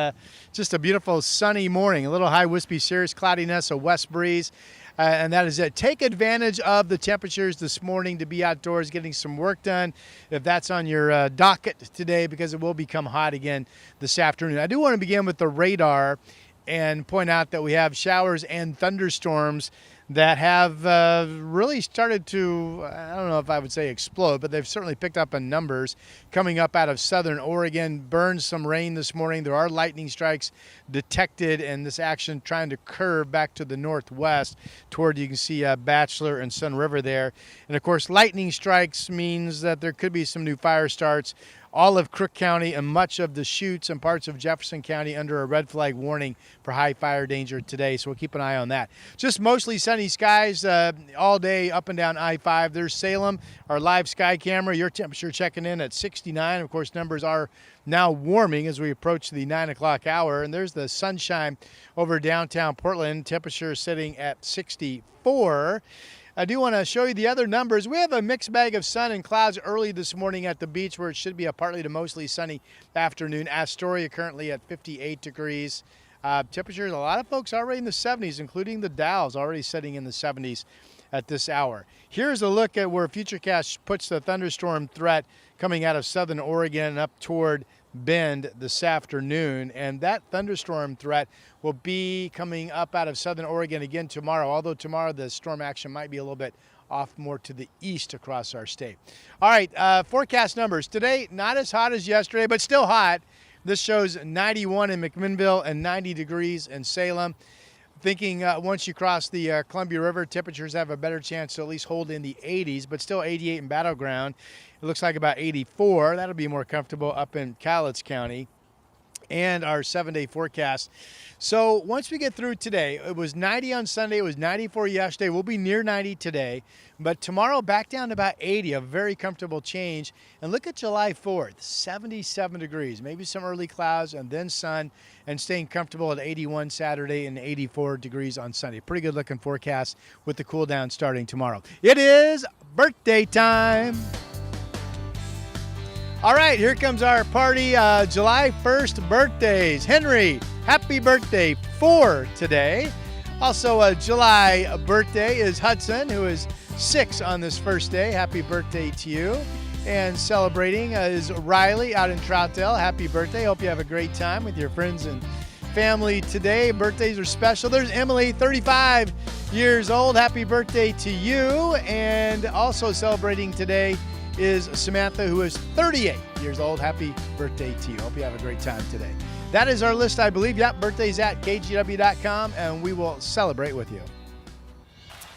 just a beautiful sunny morning. A little high wispy cirrus cloudiness, a west breeze. And that is it. Take advantage of the temperatures this morning to be outdoors getting some work done, if that's on your docket today, because it will become hot again this afternoon. I do want to begin with the radar and point out that we have showers and thunderstorms that have really started to, I don't know if I would say explode, but they've certainly picked up in numbers coming up out of southern Oregon. Burned some rain this morning. There are lightning strikes detected, and this action trying to curve back to the northwest toward, you can see Bachelor and Sun River there. And of course, lightning strikes means that there could be some new fire starts. All of Crook County and much of the Chutes and parts of Jefferson County under a red flag warning for high fire danger today, so we'll keep an eye on that. Just mostly sunny skies all day up and down I-5. There's Salem, our live sky camera. Your temperature checking in at 69. Of course, numbers are now warming as we approach the 9 o'clock hour. And there's the sunshine over downtown Portland. Temperature sitting at 64. I do want to show you the other numbers. We have a mixed bag of sun and clouds early this morning at the beach, where it should be a partly to mostly sunny afternoon. Astoria currently at 58 degrees. Temperatures, a lot of folks already in the 70s, including the Dows already sitting in the 70s at this hour. Here's a look at where Futurecast puts the thunderstorm threat coming out of southern Oregon up toward Bend this afternoon, and that thunderstorm threat will be coming up out of southern Oregon again tomorrow, although tomorrow the storm action might be a little bit off more to the east across our state. All right, forecast numbers. Today, not as hot as yesterday, but still hot. This shows 91 in McMinnville and 90 degrees in Salem. Thinking once you cross the Columbia River, temperatures have a better chance to at least hold in the 80s, but still 88 in Battleground. It looks like about 84. That'll be more comfortable up in Cowlitz County. and our 7-day forecast. So once we get through today, it was 90 on Sunday, it was 94 yesterday, we'll be near 90 today, but tomorrow back down to about 80, a very comfortable change. And look at July 4th, 77 degrees, maybe some early clouds and then sun, and staying comfortable at 81 Saturday and 84 degrees on Sunday. Pretty good looking forecast with the cool down starting tomorrow. It is birthday time. All right, here comes our party, July 1st birthdays. Henry, happy birthday 4 today. Also a July birthday is Hudson, who is 6 on this first day. Happy birthday to you. And celebrating is Riley out in Troutdale. Happy birthday. Hope you have a great time with your friends and family today. Birthdays are special. There's Emily, 35 years old. Happy birthday to you. And also celebrating today is Samantha, who is 38 years old. Happy birthday to you. Hope you have a great time today. That is our list, I believe. Yep, birthdays at KGW.com, and we will celebrate with you.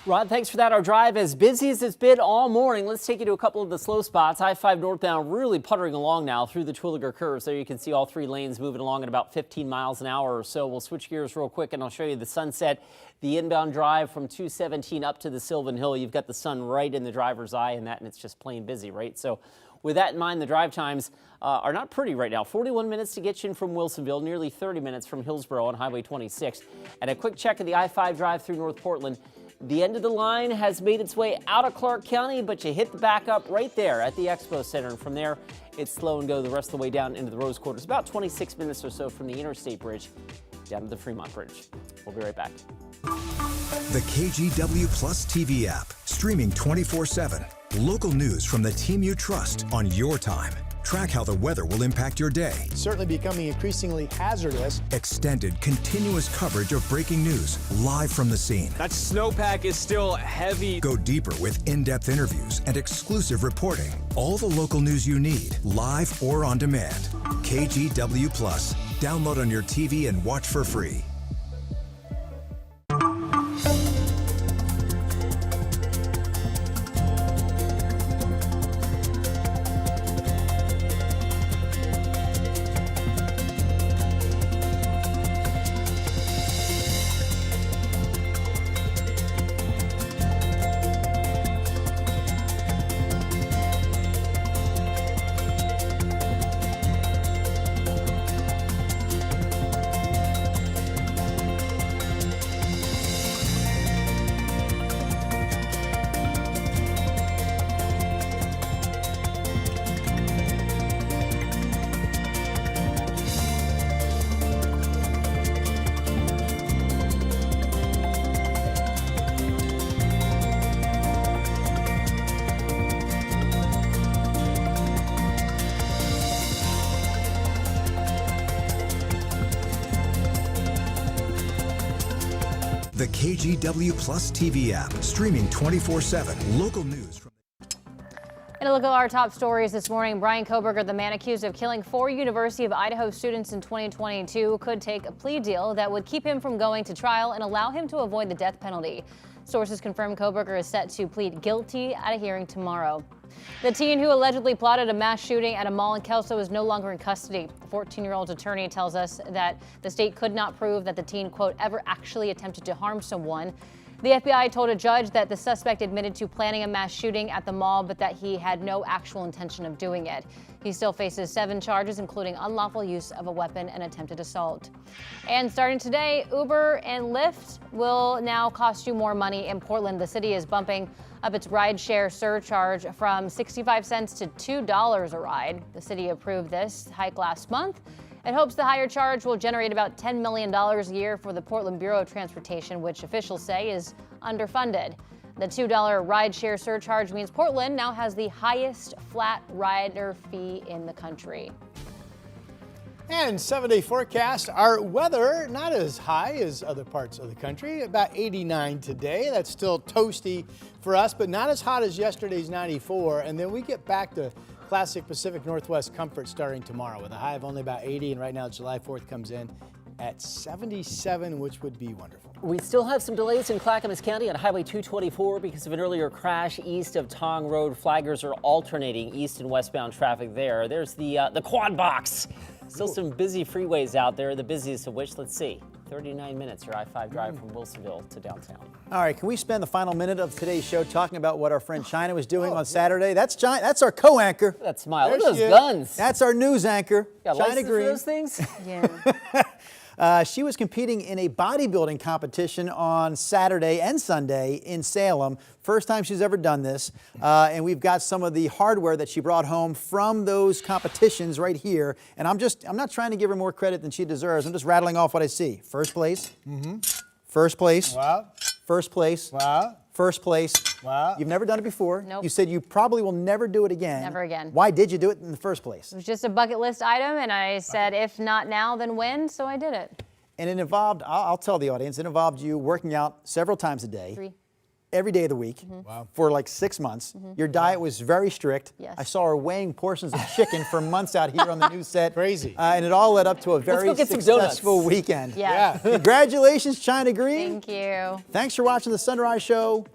Rod, thanks for that. Our drive as busy as it's been all morning. Let's take you to a couple of the slow spots. I-5 northbound really puttering along now through the Terwilliger curves. There you can see all 3 lanes moving along at about 15 miles an hour or so. We'll switch gears real quick and I'll show you the sunset. The inbound drive from 217 up to the Sylvan Hill. You've got the sun right in the driver's eye and it's just plain busy, right? So with that in mind, the drive times are not pretty right now. 41 minutes to get you in from Wilsonville, nearly 30 minutes from Hillsborough on Highway 26. And a quick check of the I-5 drive through North Portland. The end of the line has made its way out of Clark County, but you hit the backup right there at the Expo Center. And from there, it's slow and go the rest of the way down into the Rose Quarters. About 26 minutes or so from the Interstate Bridge down to the Fremont Bridge. We'll be right back. The KGW Plus TV app, streaming 24/7. Local news from the team you trust on your time. Track how the weather will impact your day. Certainly becoming increasingly hazardous. Extended, continuous coverage of breaking news live from the scene. That snowpack is still heavy. Go deeper with in-depth interviews and exclusive reporting. All the local news you need, live or on demand. KGW Plus. Download on your TV and watch for free. The KGW Plus TV app, streaming 24/7. Local news from... And a look at our top stories this morning. Brian Koberger, the man accused of killing 4 University of Idaho students in 2022, could take a plea deal that would keep him from going to trial and allow him to avoid the death penalty. Sources confirm Koberger is set to plead guilty at a hearing tomorrow. The teen who allegedly plotted a mass shooting at a mall in Kelso is no longer in custody. The 14-year-old attorney tells us that the state could not prove that the teen, quote, ever actually attempted to harm someone. The FBI told a judge that the suspect admitted to planning a mass shooting at the mall, but that he had no actual intention of doing it. He still faces 7 charges, including unlawful use of a weapon and attempted assault. And starting today, Uber and Lyft will now cost you more money in Portland. The city is bumping up its rideshare surcharge from 65 cents to $2 a ride. The city approved this hike last month. It hopes the higher charge will generate about $10 million a year for the Portland Bureau of Transportation, which officials say is underfunded. The $2 rideshare surcharge means Portland now has the highest flat rider fee in the country. And 7-day forecast, our weather not as high as other parts of the country, about 89 today. That's still toasty for us, but not as hot as yesterday's 94. And then we get back to classic Pacific Northwest comfort starting tomorrow with a high of only about 80. And right now, July 4th comes in at 77, which would be wonderful. We still have some delays in Clackamas County on Highway 224 because of an earlier crash east of Tong Road. Flaggers are alternating east and westbound traffic there. There's the quad box. Still some busy freeways out there, the busiest of which, let's see, 39 minutes your I-5 drive from Wilsonville to downtown. All right, can we spend the final minute of today's show talking about what our friend China was doing on Saturday? That's China. That's our co-anchor. That smile. There Look at she those is. guns. That's our news anchor, Got China license Green. for those things? Yeah. She was competing in a bodybuilding competition on Saturday and Sunday in Salem. First time she's ever done this. And we've got some of the hardware that she brought home from those competitions right here. And I'm not trying to give her more credit than she deserves. I'm just rattling off what I see. First place. Mm-hmm. First place. Wow. First place. Wow. First place. Wow. You've never done it before. Nope. You said you probably will never do it again. Never again. Why did you do it in the first place? It was just a bucket list item, and I said, if not now, then when? So I did it. And it involved, I'll tell the audience, it involved you working out several times a day. 3. Every day of the week Wow. for like 6 months. Your diet was very strict. Yes. I saw her weighing portions of chicken for months out here on the news set. Crazy. And it all led up to a very go get some successful donuts. weekend. Yes. Congratulations, China Green. Thank you. Thanks for watching the Sunrise Show.